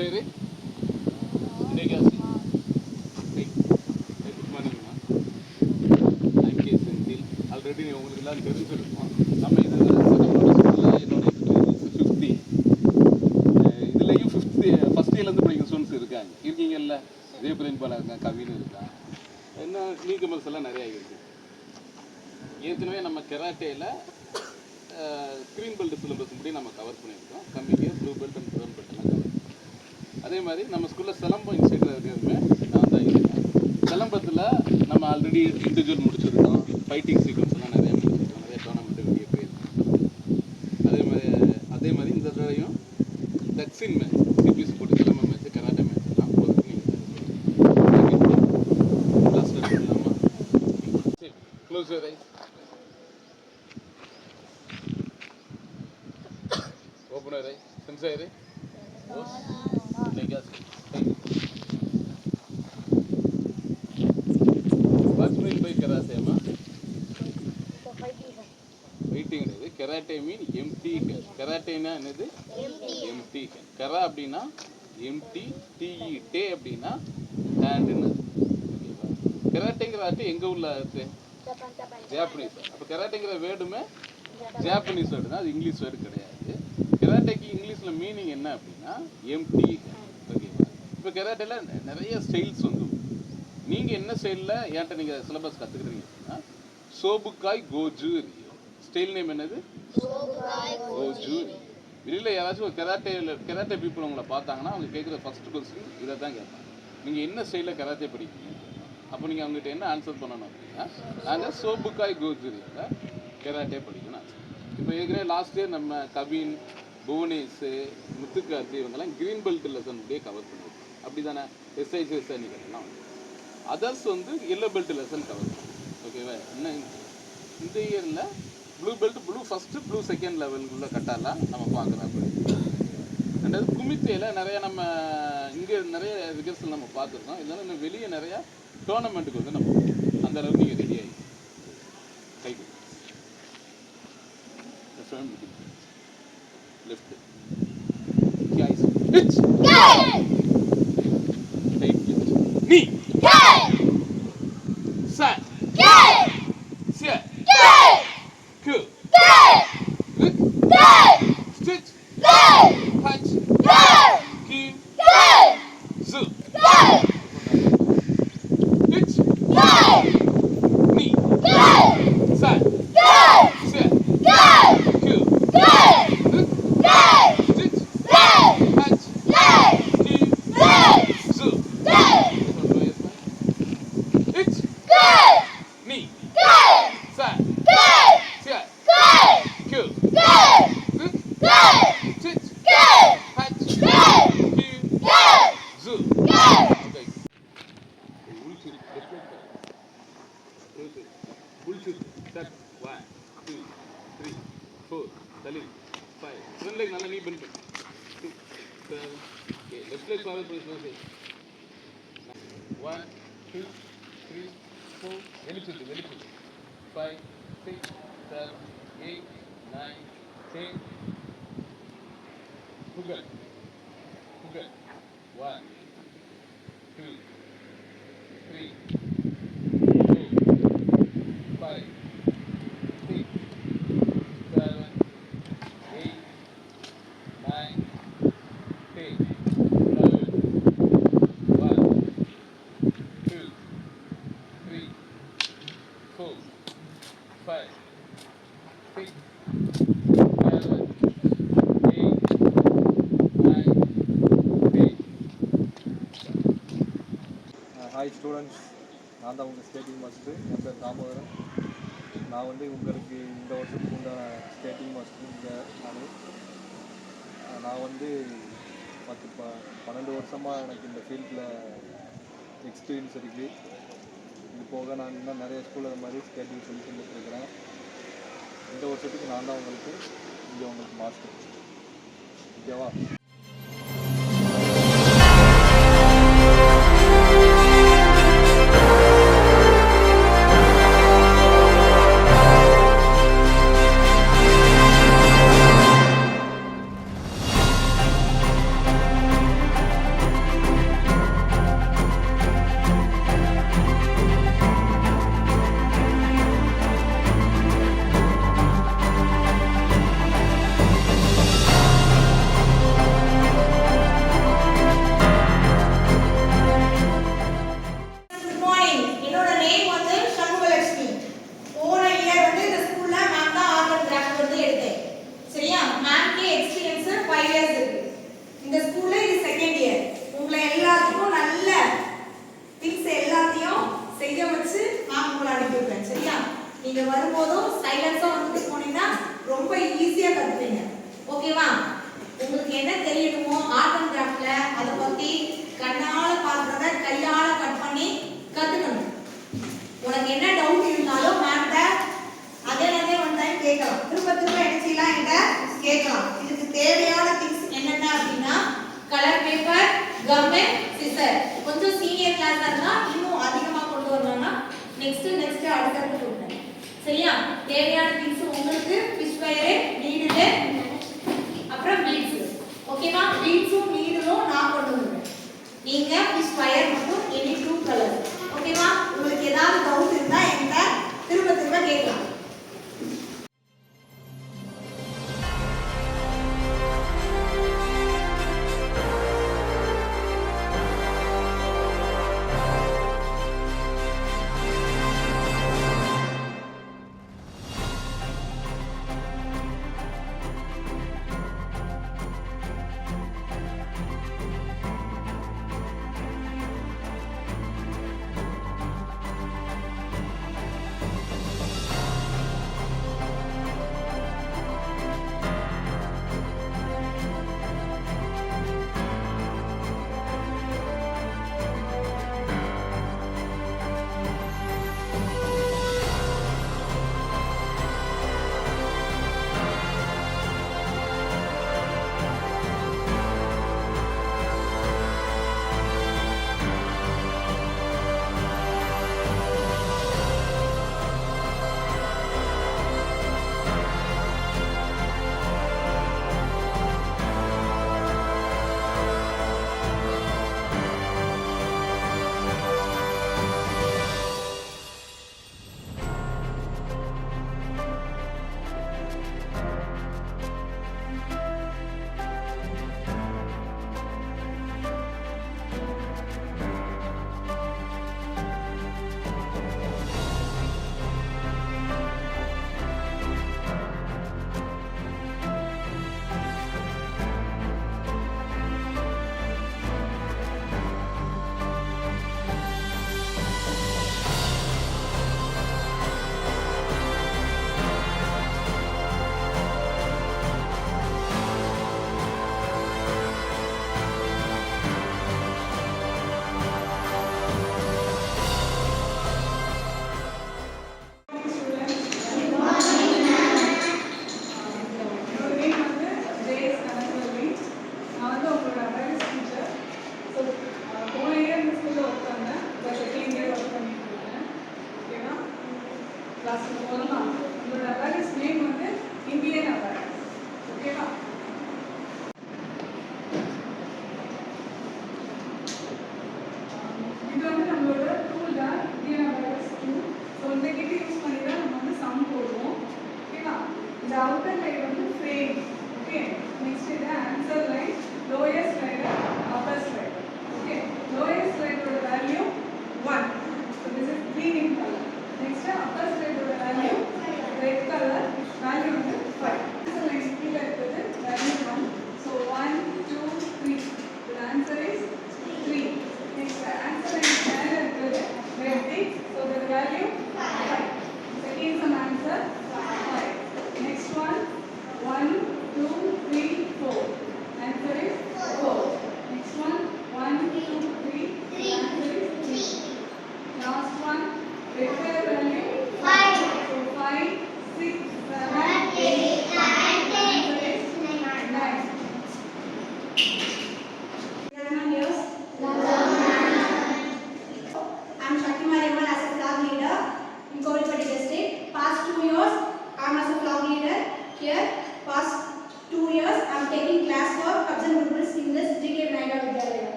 சரி இன்னைக்கு குட் மார்னிங்மா. I'm K Senthil. ஆல்ரெடி உங்களுக்கு எல்லாம் தெரிஞ்சிருக்கோம். நம்ம இது என்னுடைய 50 இதுலேயும் ஃபஸ்ட் இயர்லேருந்து படிக்கிற ஸ்டூடெண்ட்ஸ் இருக்கீங்கல்ல. இதே பிரின்பாலாக இருக்காங்க, கவின்னு இருக்காங்க, என்ன நியூகமர்ஸ் எல்லாம் நிறையா இருக்குது. ஏற்கனவே நம்ம கெராட்டேயில் க்ரீன் பெல்ட் சிலபஸ் படி நம்ம கவர் பண்ணியிருக்கோம். Coming year blue belt and brown belt எல்லாம் கவர். அதே மாதிரி நம்ம ஸ்கூலில் சிலம்பம் இன்ஸ்டியூட்டில் இருக்கிறதுமே நான் தான் இருக்கேன். சிலம்பத்தில் நம்ம ஆல்ரெடி இண்டிவிஜுவல் முடிச்சிருக்கோம், ஃபைட்டிங் சீக்வன்ஸ் எல்லாம் நிறையா முடிச்சிருக்கோம், நிறைய டோர்னமெண்ட்டு வெளியே போயிருக்கோம். அதே மாதிரி இந்த தடவையும் தக்ஸின் மேட்ச், சிபிஎஸ் போட்டு சிலம்பம் மேட்ச், கராட்டே மேட்ச் எல்லாம் போகிறதுக்கு நீங்கள் லாஸ்ட் இல்லாமல் சரி close your eyes, open your eyes, sincere waiting கிடையாது. Karate mean empty hand. கராட்டேனா என்னது? Empty head. கரா அப்படின்னா எம்டி, டிஇ டே அப்படின்னா ஹேண்டுன்னு. கராட்டேங்கிற ஆட்டு எங்கே உள்ள ஆட்டு? ஜாப்பனீஸ். அப்போ கராட்டேங்கிற வேர்டுமே ஜாப்பனீஸ் வேர்டு தான், அது இங்கிலீஷ் வேர்டு கிடையாது. கராட்டேக்கு இங்கிலீஷில் மீனிங் என்ன அப்படின்னா எம்டி ஹெட். ஓகேவா? இப்போ கராட்டேல நிறைய ஸ்டைல்ஸ் வந்து நீங்கள் என்ன ஸ்டைலில் ஏன்ட்ட நீங்கள் சிலபஸ் கற்றுக்குறீங்க அப்படின்னா சோபுக்காய் கோஜு ஸ்டைல் நேம் என்னது? கோஜு. வெளியில் யாராச்சும் ஒரு கராட்டே பீப்புள் உங்களை பார்த்தாங்கன்னா அவங்க கேட்குற ஃபஸ்ட்டு கொஸ்டின் இதை தான் கேட்பாங்க, நீங்கள் என்ன ஸ்டைலில் கராட்டே படிக்கிறீங்க. அப்போ நீங்கள் அவங்ககிட்ட என்ன ஆன்சர் பண்ணணும் அப்படின்னா நாங்கள் சோபுக்காய் கோஜுரியில் கராட்டே படிக்கணும். இப்போ ஏற்கனவே லாஸ்ட் இயர் நம்ம கவின், புவனேஷ், முத்துக்கார்த்தி இவங்கெல்லாம் க்ரீன் பெல்ட் லெசன் அப்படியே கவர் பண்ணியிருக்கோம். அப்படி தானே? எஸ்ஐசிஎஸ் எல்லாம் அதர்ஸ் வந்து எல்லோ பெல்ட் லெசன் கவர் பண்ணும். ஓகேவா? இன்னும் இந்த இயரில் blue belt, blue first, blue second லெவலுக்குள்ளே கட்டாலாம் நம்ம பார்க்குறோம். அப்படி ரெண்டாவது குமித்தையில் நிறையா நம்ம இங்கே நிறைய ரிகர்சல் நம்ம பார்த்துருக்கோம். இதனால இன்னும் வெளியே நிறையா டோர்னமெண்ட்டுக்கு வந்து நம்ம அந்த அளவுக்கு நீங்கள் ரெடி ஆகி கை லெஃப்ட் நீ Sat. Sit. Cool. Look. Stitch. Punch. Key. Zoo. Hitch. Knee. Sat. Sit. Cool. Look. Stitch. Punch. Key. Zoo. Hitch. Knee. Side. Sit. Kill. Look. Stitch. Punch. Key. Zoo. Okay. Bullshit. Start. 1, 2, 3, 4. Salim. 5. Front leg nalla knee bend. 2, 7. Okay. Left leg forward position. 1, 2, 3, 4. Velipilli. 5, 6, 7, 8, 9, 10. Puggal. 1, 2, 3, 4, 5, 6, 7, 8, 9, 10. 1, 2, 3, 4, 5, 6, 7, 8, 9, 10. Hi students, நான் தான் உங்கள் skating master. என் பேர் தாமோதரன். நான் வந்து உங்களுக்கு இந்த வருஷத்துக்கு உண்டான ஸ்கேட்டிங் மாஸ்டர். இங்கே நான் வந்து 12 வருஷமாக எனக்கு இந்த ஃபீல்டில் எக்ஸ்பீரியன்ஸ் இருக்குது. இது போக நான் இன்னும் நிறைய ஸ்கூலில் அது மாதிரி ஸ்கேட்டிங் சொல்லி தந்துட்டுருக்கிறேன். இந்த வருஷத்துக்கு நான் தான் உங்களுக்கு மாஸ்டர். ஓகேவா? வரும்போதும் சைலன்ஸா வந்துட்டு போனீங்கன்னா ரொம்ப ஈஸியா கத்துப்பீங்க. ஓகேவா? உங்களுக்கு என்ன தெரியணுமோ ஆர்ட் அண்ட் கிராஃப்ட்ல அதை பத்தி கண்ணால பார்க்கறத கையால கட் பண்ணி கத்துக்கணும். உனக்கு என்ன டவுட் இருந்தாலும் மேம்கிட்ட அதே ஒன் டைம் கேட்கலாம். திரும்ப என்ன செய்யலாம், என்கிட்ட கேட்கலாம். இதுக்கு தேவையான திங்ஸ் என்னென்ன அப்படின்னா colour paper, come and scissor. கொஞ்சம் சீனியர் கிளாஸா இருந்தா இன்னும் அதிகமா கொண்டு வரணும்னா நெக்ஸ்ட் அடுத்தடுத்து சொல்றேன். சரியா? தேவையான திங்ஸ் உங்களுக்கு ஃபிஷ் வயர், நீடில், அப்புறம் பீட்ஸ். ஓகேவா? பீட்ஸும் நீடிலும் நான் கொண்டு வருவேன். நீங்க ஃபிஷ் வயர் மட்டும் எனி 2 கலர். ஓகேவா? உங்களுக்கு ஏதாவது டவுட் இருந்தா என்கிட்ட திரும்ப கேட்கலாம்.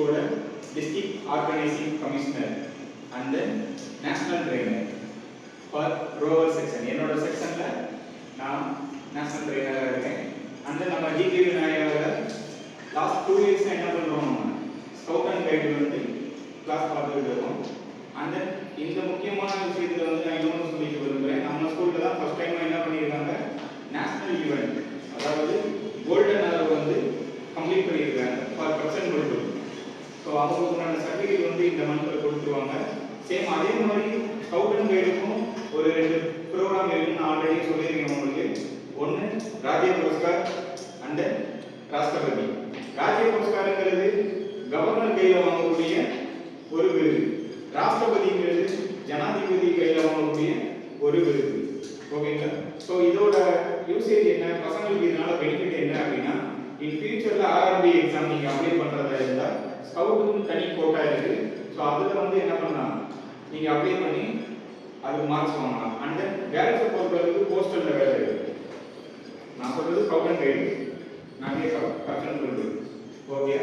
டிஎஸ்சியோட district organising commissioner and then national trainer for rover section. என்னோட செக்ஷனில் நான் நேஷனல் ட்ரெயினராக இருக்கேன். அண்ட் தென் நம்ம ஜிகே விநாயகர் லாஸ்ட் 2 இயர்ஸாக என்ன பண்ணுறோம், ஸ்கவுட் அண்ட் கைடு வந்து கிளாஸ் பார்த்துட்டு இருக்கோம். அண்ட் தென் இந்த முக்கியமான விஷயத்தில் வந்து நான் இன்னொன்று சொல்லிக்க விரும்புகிறேன். நம்ம ஸ்கூலில் தான் ஃபர்ஸ்ட் டைம் என்ன பண்ணியிருக்காங்க, நேஷனல் ஈவெண்ட், அதாவது கோல்டன் ஆர் வந்து கம்ப்ளீட் பண்ணியிருக்காங்க ஃபார் பர்சன் குரூப். ஸோ அவங்களுக்கு உண்டான சர்டிஃபிகேட் வந்து இந்த மந்த்தில் கொடுத்துருவாங்க. சேம் அதே மாதிரி ஸ்கவுட் அண்ட் கைடுக்கும் ஒரு 2 ப்ரோக்ராம் இருக்குன்னு நான் ஆல்ரெடி சொல்லியிருக்கேன் உங்களுக்கு. ஒன்று ராஜ்ய புரஸ்கார் அண்ட் தென் ராஷ்டிரபதி. ராஜ்ய புரஸ்காரங்கிறது கவர்னர் கையில் வாங்கக்கூடிய ஒரு விருது, ராஷ்டிரபதிங்கிறது ஜனாதிபதி கையில் வாங்கக்கூடிய ஒரு விருது. ஓகேங்களா? ஸோ இதோட யூசேஜ் என்ன, பசங்களுக்கு இதனால பெனிஃபிட் என்ன அப்படின்னா, இன் ஃபியூச்சரில் ஆர்ஆர்பி எக்ஸாம் நீங்கள் அப்ளை பண்ணுறதா இருந்தால் ஸ்கவுட்டுக்கும் தனி கோட்டா இருக்குது. ஸோ அதில் வந்து என்ன பண்ணலாம், நீங்கள் அப்ளை பண்ணி அதுக்கு மார்க்ஸ் வாங்கலாம். அண்ட் தென் கேர்ள்ஸை பொறுத்தளவுக்கு போஸ்டலில் வேலை இருக்குது. நான் சொல்கிறது ஸ்கவுட் அண்ட் கைடு, நானே பர்சனல் சொல்லுது. ஓகே.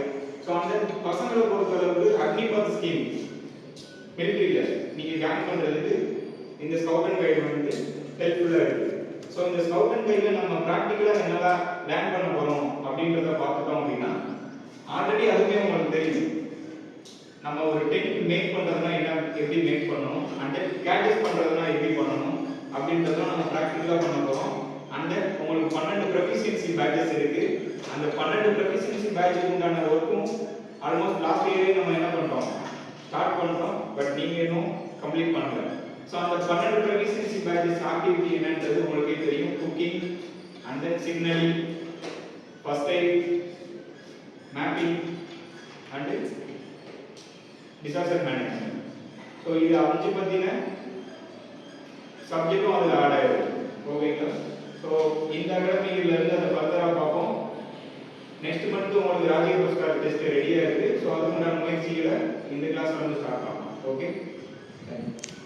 ஸோ அந்த பசங்களை பொறுத்தளவுக்கு அக்னிபத் ஸ்கீம் மிலிட்ரியில் நீங்கள் ஜாயின் பண்ணுறதுக்கு இந்த ஸ்கவுட் அண்ட் கைடு வந்து ஹெல்ப்ஃபுல்லாக இருக்குது. ஸோ இந்த ஸ்கவுட் அண்ட் கைடில் நம்ம ப்ராக்டிக்கலாக என்னெல்லாம் லேர்ன் பண்ண போகிறோம் அப்படின்றத பார்த்துட்டோம் அப்படின்னா, ஆல்ரெடி அதுவே உங்களுக்கு தெரியும். நம்ம ஒரு டென்ட் மேக் பண்ணுறதுனா என்ன, எப்படி மேக் பண்ணணும், அண்ட் கேட்ஜெட் பண்ணுறதுனா எப்படி பண்ணணும் அப்படின்றதும் நம்ம ப்ராக்டிக்கலாக பண்ண போகிறோம். அண்ட் உங்களுக்கு 12 ப்ரொஃபிஷியன்சி பேட்சஸ் இருக்குது. அந்த 12 ப்ரொஃபிஷியன்சி பேட்சுக்கு உண்டான ஒர்க்கும் ஆல்மோஸ்ட் லாஸ்ட் இயரே நம்ம என்ன பண்ணுறோம், ஸ்டார்ட் பண்ணுறோம். பட் நீங்கள் இன்னும் கம்ப்ளீட் பண்ணல. ஸோ அந்த 12 ப்ரொஃபிஷியன்சி பேட்சஸ் ஆக்டிவிட்டி என்னன்றது உங்களுக்கே தெரியும். Cooking and then signalling, first eight, mapping and disaster management. So இது 5 பற்றின சப்ஜெக்டும் அதில் ஆட் ஆயிருக்கு. ஓகேங்களா? ஸோ இந்த அகாடமியிலேருந்து அதை ஃபர்தராக பார்ப்போம். நெக்ஸ்ட் மந்த் உங்களுக்கு ராஜ்ய புரஸ்கார் டெஸ்ட் ரெடியாக இருக்குது. ஸோ அதுக்குண்டான முயற்சிகளை இந்த கிளாஸ்ல வந்து ஸ்டார்ட் பண்ணலாம். Okay, thank you.